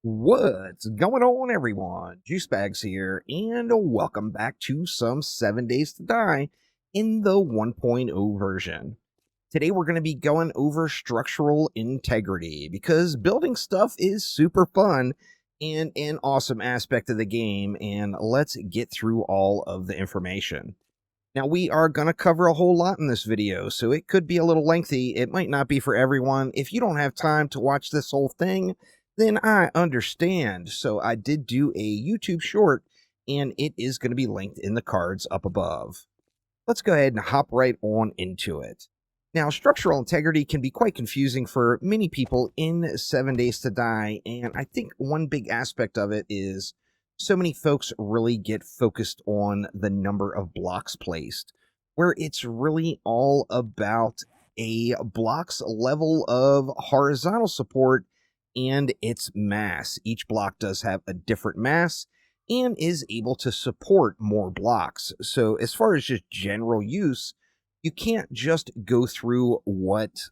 What's going on, everyone? Juice Bags here, and welcome back to some 7 Days to Die in the 1.0 version. Today, we're going to be going over structural integrity because building stuff is super fun and an awesome aspect of the game. And let's get through all of the information. Now, we are going to cover a whole lot in this video, so it could be a little lengthy. It might not be for everyone. If you don't have time to watch this whole thing, then I understand. So I did do a YouTube short, and it is going to be linked in the cards up above. Let's go ahead and hop right on into it. Now, structural integrity can be quite confusing for many people in 7 Days to Die, and I think one big aspect of it is so many folks really get focused on the number of blocks placed, where it's really all about a block's level of horizontal support and its mass. Each block does have a different mass and is able to support more blocks. So as far as just general use, you can't just go through what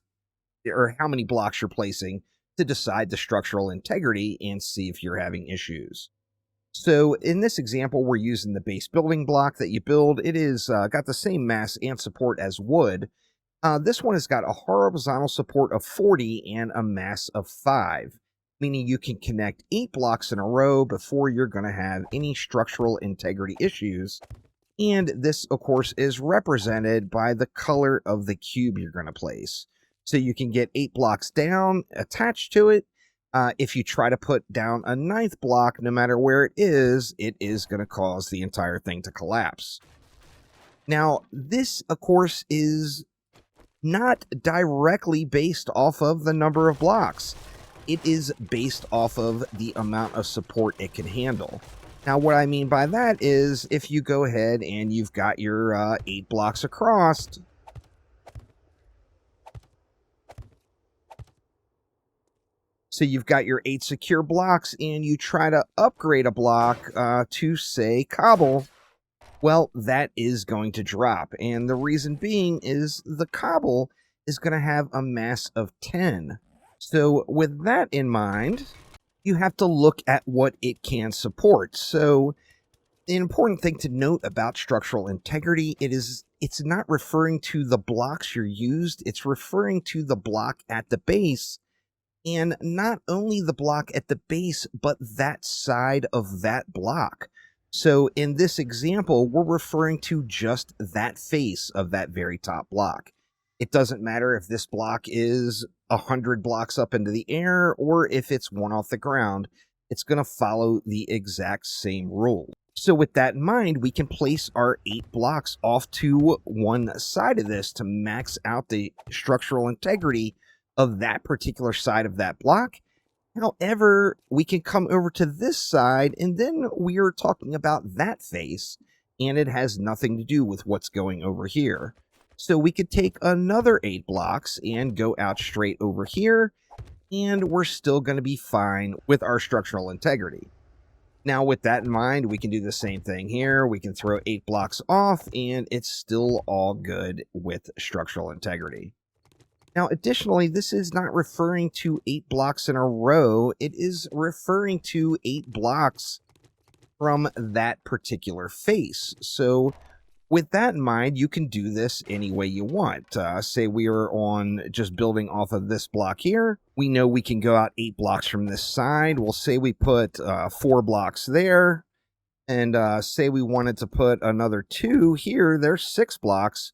or how many blocks you're placing to decide the structural integrity and see if you're having issues. So in this example, we're using the base building block that you build. It is got the same mass and support as wood. This one has got a horizontal support of 40 and a mass of 5, meaning you can connect 8 blocks in a row before you're going to have any structural integrity issues. And this, of course, is represented by the color of the cube you're going to place. So you can get 8 blocks down attached to it. If you try to put down a 9th block, no matter where it is going to cause the entire thing to collapse. Now, this, of course, is not directly based off of the number of blocks. It is based off of the amount of support it can handle. Now, what I mean by that is if you go ahead and you've got your 8 blocks across, so you've got your 8 secure blocks and you try to upgrade a block to, say, cobble, well, that is going to drop. And the reason being is the cobble is going to have a mass of 10. So with that in mind, you have to look at what it can support. So the important thing to note about structural integrity, it's not referring to the blocks you're used, it's referring to the block at the base. And not only the block at the base, but that side of that block. So in this example, we're referring to just that face of that very top block. It doesn't matter if this block is 100 blocks up into the air or if it's one off the ground. It's going to follow the exact same rule. So with that in mind, we can place our 8 blocks off to one side of this to max out the structural integrity of that particular side of that block. However, we can come over to this side, and then we are talking about that face, and it has nothing to do with what's going over here. So we could take another 8 blocks and go out straight over here, and we're still going to be fine with our structural integrity. Now, with that in mind, we can do the same thing here. We can throw 8 blocks off, and it's still all good with structural integrity. Now, additionally, this is not referring to 8 blocks in a row. It is referring to 8 blocks from that particular face. So with that in mind, you can do this any way you want. Say we are on just building off of this block here. We know we can go out 8 blocks from this side. We'll say we put 4 blocks there. And say we wanted to put another 2 here. There's 6 blocks.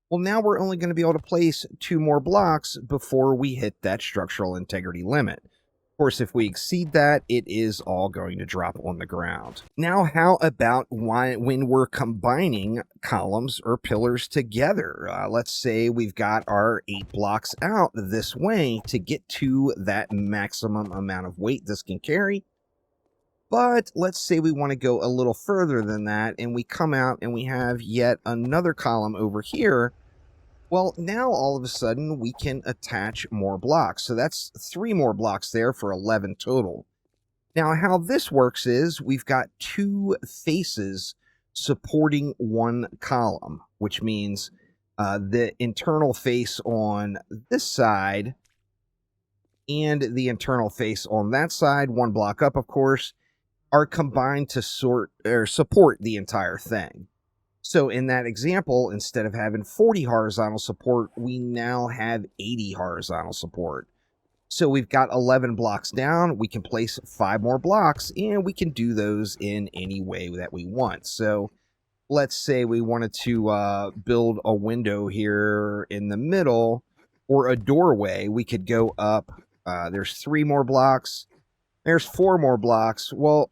Well, now we're only going to be able to place 2 more blocks before we hit that structural integrity limit. Of course, if we exceed that, it is all going to drop on the ground. Now, how about when we're combining columns or pillars together? Let's say we've got our 8 blocks out this way to get to that maximum amount of weight this can carry. But let's say we want to go a little further than that, and we come out and we have yet another column over here. Well, now all of a sudden we can attach more blocks. So that's 3 more blocks there for 11 total. Now, how this works is we've got 2 faces supporting one column, which means the internal face on this side and the internal face on that side, one block up, of course, are combined to support the entire thing. So in that example, instead of having 40 horizontal support, we now have 80 horizontal support. So we've got 11 blocks down. We can place 5 more blocks, and we can do those in any way that we want. So let's say we wanted to build a window here in the middle, or a doorway. We could go up. There's 3 more blocks. There's 4 more blocks. Well,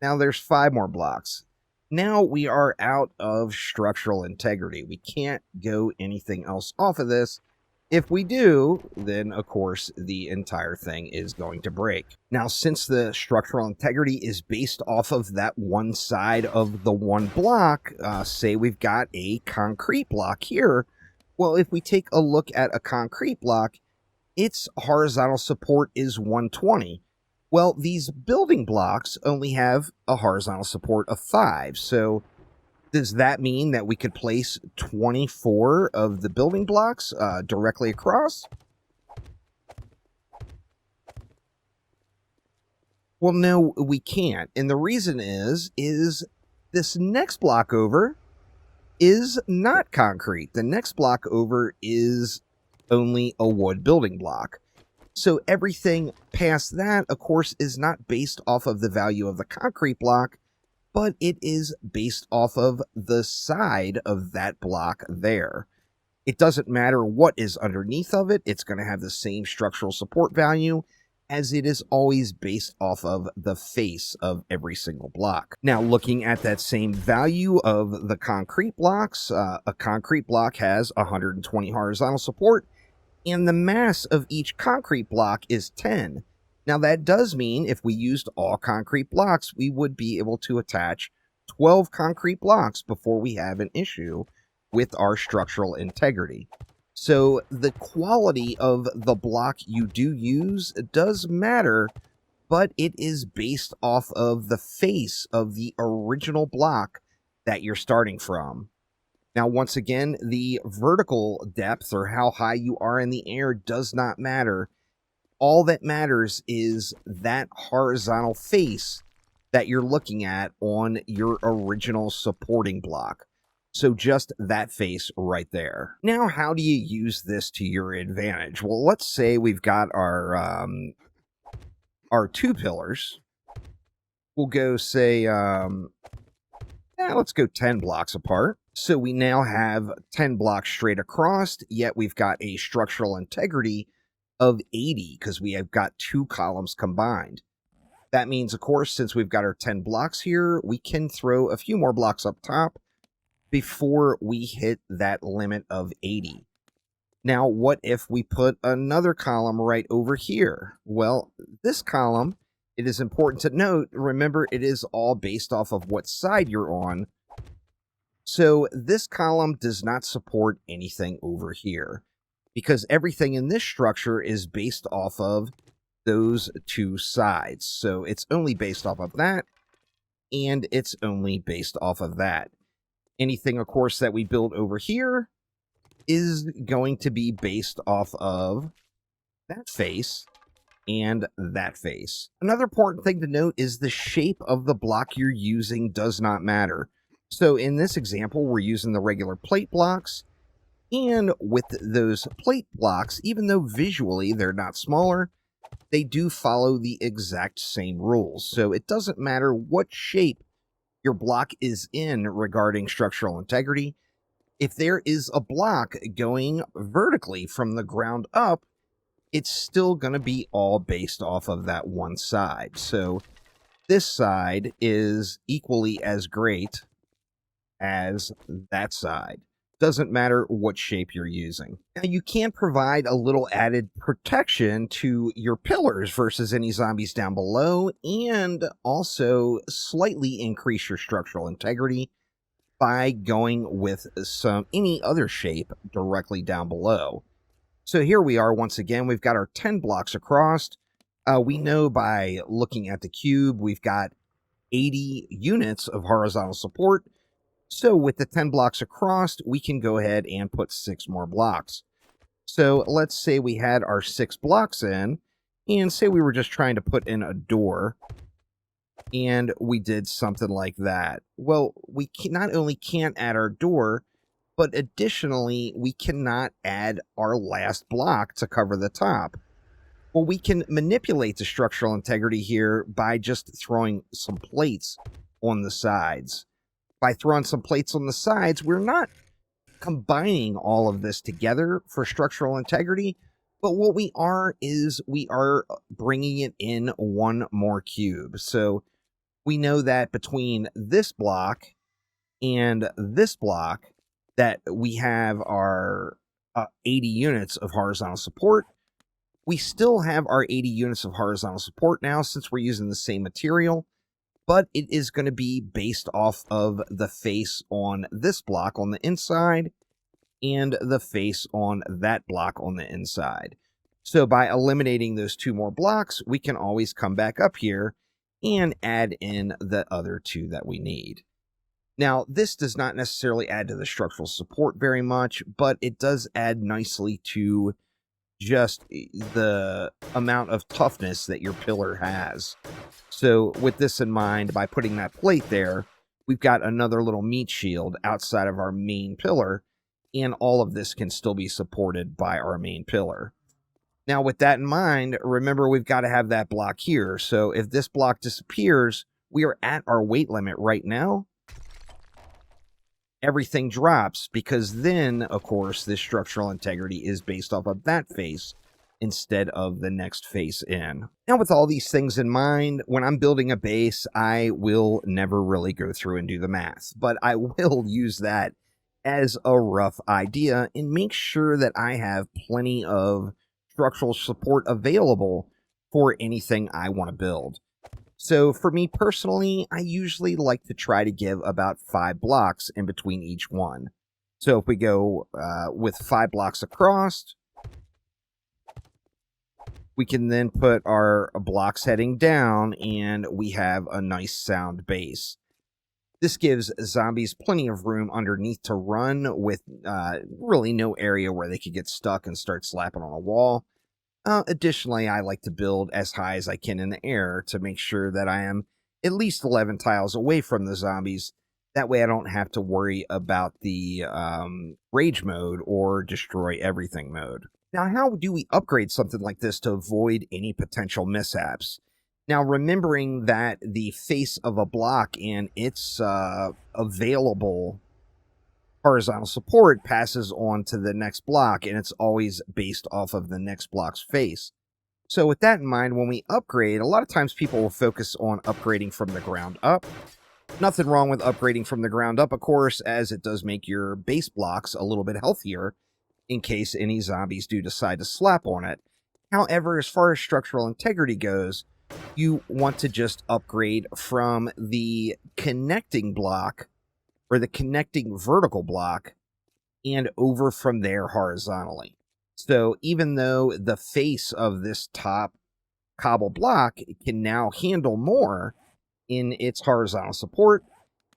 now there's 5 more blocks. Now we are out of structural integrity. We can't go anything else off of this. If we do, then of course the entire thing is going to break. Now, since the structural integrity is based off of that one side of the one block, say we've got a concrete block here. Well, if we take a look at a concrete block, its horizontal support is 120. Well, these building blocks only have a horizontal support of 5. So does that mean that we could place 24 of the building blocks directly across? Well, no, we can't. And the reason is this next block over is not concrete. The next block over is only a wood building block. So everything past that, of course, is not based off of the value of the concrete block, but it is based off of the side of that block there. It doesn't matter what is underneath of it. It's going to have the same structural support value, as it is always based off of the face of every single block. Now, looking at that same value of the concrete blocks, a concrete block has 120 horizontal support, and the mass of each concrete block is 10. Now, that does mean if we used all concrete blocks, we would be able to attach 12 concrete blocks before we have an issue with our structural integrity. So the quality of the block you do use does matter, but it is based off of the face of the original block that you're starting from. Now, once again, the vertical depth, or how high you are in the air, does not matter. All that matters is that horizontal face that you're looking at on your original supporting block. So just that face right there. Now, how do you use this to your advantage? Well, let's say we've got our 2 pillars. We'll go say, let's go 10 blocks apart. So we now have 10 blocks straight across, yet we've got a structural integrity of 80 because we have got 2 columns combined. That means, of course, since we've got our 10 blocks here, we can throw a few more blocks up top before we hit that limit of 80. Now, what if we put another column right over here? Well, this column, it is important to note, remember, it is all based off of what side you're on. So this column does not support anything over here because everything in this structure is based off of those 2 sides. So it's only based off of that, and it's only based off of that. Anything, of course, that we build over here is going to be based off of that face and that face. Another important thing to note is the shape of the block you're using does not matter. So in this example, we're using the regular plate blocks, and with those plate blocks, even though visually they're not smaller, they do follow the exact same rules. So it doesn't matter what shape your block is in regarding structural integrity. If there is a block going vertically from the ground up, it's still going to be all based off of that one side. So this side is equally as great as that side. Doesn't matter what shape you're using. Now, you can provide a little added protection to your pillars versus any zombies down below, and also slightly increase your structural integrity by going with any other shape directly down below. So here we are once again. We've got our 10 blocks across. We know by looking at the cube, we've got 80 units of horizontal support. So with the 10 blocks across, we can go ahead and put 6 more blocks. So let's say we had our 6 blocks in, And say we were just trying to put in a door, and we did something like that. Well, we not only can't add our door, but additionally, we cannot add our last block to cover the top. Well, we can manipulate the structural integrity here by just throwing some plates on the sides. By throwing some plates on the sides, we're not combining all of this together for structural integrity, but what we are is we are bringing it in one more cube. So we know that between this block and this block that we have our 80 units of horizontal support. We still have our 80 units of horizontal support now since we're using the same material, but it is going to be based off of the face on this block on the inside and the face on that block on the inside. So by eliminating those two more blocks, we can always come back up here and add in the other two that we need. Now, this does not necessarily add to the structural support very much, but it does add nicely to just the amount of toughness that your pillar has. So with this in mind, by putting that plate there, we've got another little meat shield outside of our main pillar, and all of this can still be supported by our main pillar. Now, with that in mind, remember we've got to have that block here. So if this block disappears, we are at our weight limit right now. Everything drops because then, of course, this structural integrity is based off of that face instead of the next face in. Now, with all these things in mind, when I'm building a base, I will never really go through and do the math, but I will use that as a rough idea and make sure that I have plenty of structural support available for anything I want to build. So for me personally, I usually like to try to give about 5 blocks in between each one. So if we go with 5 blocks across, we can then put our blocks heading down and we have a nice sound base. This gives zombies plenty of room underneath to run with really no area where they could get stuck and start slapping on a wall. Additionally, I like to build as high as I can in the air to make sure that I am at least 11 tiles away from the zombies. That way I don't have to worry about the rage mode or destroy everything mode. Now, how do we upgrade something like this to avoid any potential mishaps? Now, remembering that the face of a block and its available horizontal support passes on to the next block, and it's always based off of the next block's face. So with that in mind, when we upgrade, a lot of times people will focus on upgrading from the ground up. Nothing wrong with upgrading from the ground up, of course, as it does make your base blocks a little bit healthier in case any zombies do decide to slap on it. However, as far as structural integrity goes, you want to just upgrade from the connecting block or the connecting vertical block and over from there horizontally. So even though the face of this top cobble block can now handle more in its horizontal support,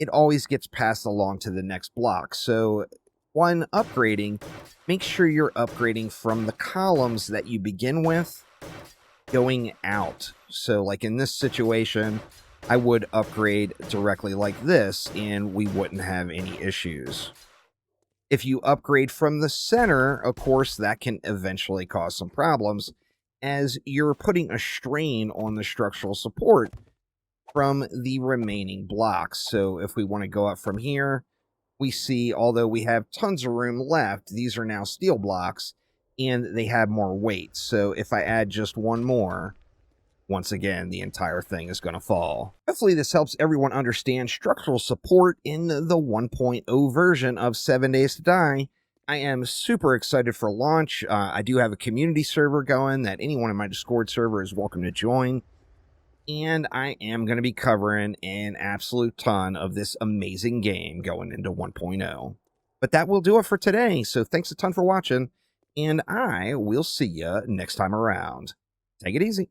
it always gets passed along to the next block. So when upgrading, make sure you're upgrading from the columns that you begin with going out. So like in this situation, I would upgrade directly like this and we wouldn't have any issues. If you upgrade from the center, of course, that can eventually cause some problems as you're putting a strain on the structural support from the remaining blocks. So if we want to go up from here, we see, although we have tons of room left, these are now steel blocks and they have more weight. So if I add just one more, once again, the entire thing is going to fall. Hopefully this helps everyone understand structural support in the 1.0 version of 7 Days to Die. I am super excited for launch. I do have a community server going that anyone in my Discord server is welcome to join. And I am going to be covering an absolute ton of this amazing game going into 1.0. But that will do it for today. So thanks a ton for watching. And I will see you next time around. Take it easy.